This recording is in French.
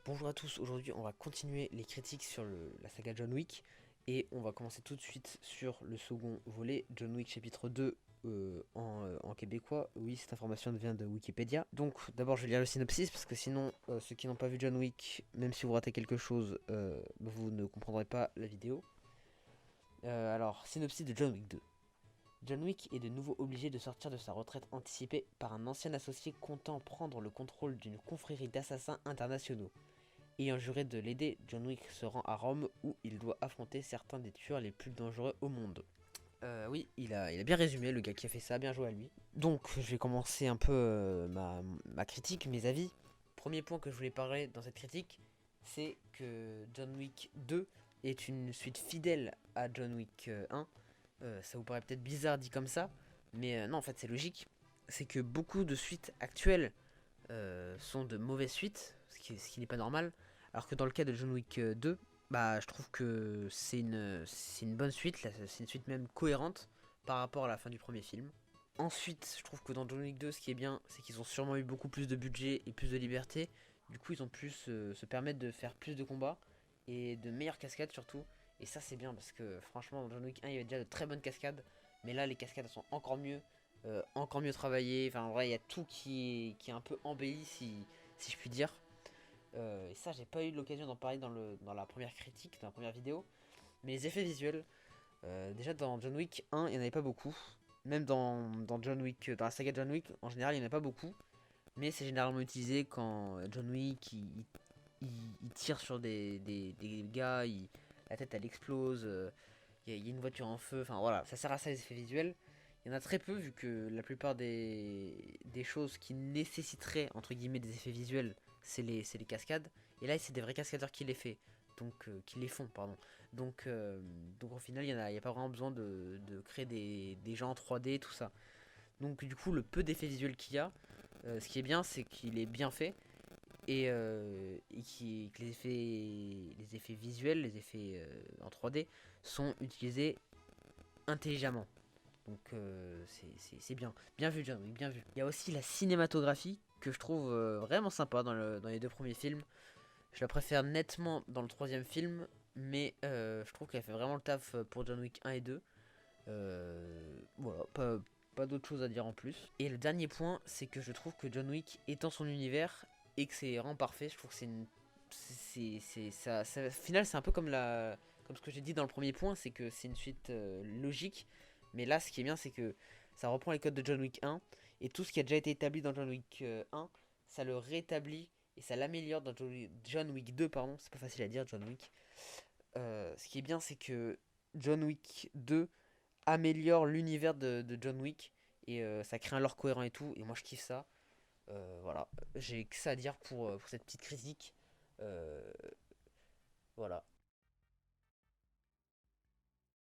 Bonjour à tous, aujourd'hui on va continuer les critiques sur la saga John Wick et on va commencer tout de suite sur le second volet, John Wick chapitre 2 en québécois. Oui, cette information vient de Wikipédia. Donc d'abord je vais lire le synopsis parce que sinon ceux qui n'ont pas vu John Wick, même si vous ratez quelque chose, vous ne comprendrez pas la vidéo. Alors, synopsis de John Wick 2. John Wick est de nouveau obligé de sortir de sa retraite anticipée par un ancien associé comptant prendre le contrôle d'une confrérie d'assassins internationaux. Ayant juré de l'aider, John Wick se rend à Rome où il doit affronter certains des tueurs les plus dangereux au monde. Oui, il a bien résumé, le gars qui a fait ça, bien joué à lui. Donc, je vais commencer un peu ma critique, mes avis. Premier point que je voulais parler dans cette critique, c'est que John Wick 2 est une suite fidèle à John Wick 1. Ça vous paraît peut-être bizarre dit comme ça, mais non, en fait, c'est logique. C'est que beaucoup de suites actuelles sont de mauvaises suites, ce qui n'est pas normal. Alors que dans le cas de John Wick 2, bah, je trouve que c'est une bonne suite, c'est une suite même cohérente par rapport à la fin du premier film. Ensuite, je trouve que dans John Wick 2, ce qui est bien, c'est qu'ils ont sûrement eu beaucoup plus de budget et plus de liberté. Du coup, ils ont pu se permettre de faire plus de combats et de meilleures cascades surtout. Et ça, c'est bien parce que franchement, dans John Wick 1, il y avait déjà de très bonnes cascades. Mais là, les cascades sont encore mieux travaillées. Enfin, en vrai, il y a tout qui est un peu embelli, si je puis dire. Et ça, j'ai pas eu l'occasion d'en parler dans la première critique, dans la première vidéo. Mais les effets visuels, déjà dans John Wick 1, il n'y en avait pas beaucoup. Même dans John Wick, dans la saga John Wick, en général, il n'y en a pas beaucoup. Mais c'est généralement utilisé quand John Wick il tire sur des gars, la tête elle explose, il y a une voiture en feu, enfin voilà, ça sert à ça les effets visuels. Il y en a très peu vu que la plupart des choses qui nécessiteraient entre guillemets des effets visuels, c'est les cascades. Et là c'est des vrais cascadeurs qui les fait, donc qui les font pardon. Donc au final il y a pas vraiment besoin de créer des gens en 3D tout ça. Donc du coup le peu d'effets visuels qu'il y a, ce qui est bien c'est qu'il est bien fait et que les effets visuels, les effets en 3D sont utilisés intelligemment. Donc c'est bien. Bien vu John Wick, bien vu. Il y a aussi la cinématographie que je trouve vraiment sympa dans les deux premiers films. Je la préfère nettement dans le troisième film, mais je trouve qu'elle fait vraiment le taf pour John Wick 1 et 2. Voilà, pas d'autre chose à dire en plus. Et le dernier point, c'est que je trouve que John Wick étend son univers et que c'est vraiment parfait. Je trouve que c'est une. Au final, c'est un peu comme ce que j'ai dit dans le premier point, c'est que c'est une suite logique. Mais là, ce qui est bien, c'est que ça reprend les codes de John Wick 1 et tout ce qui a déjà été établi dans John Wick 1, ça le rétablit et ça l'améliore dans John Wick 2, pardon. C'est pas facile à dire, John Wick. Ce qui est bien, c'est que John Wick 2 améliore l'univers de John Wick et ça crée un lore cohérent et tout. Et moi, je kiffe ça. Voilà, j'ai que ça à dire pour cette petite critique. Euh, voilà.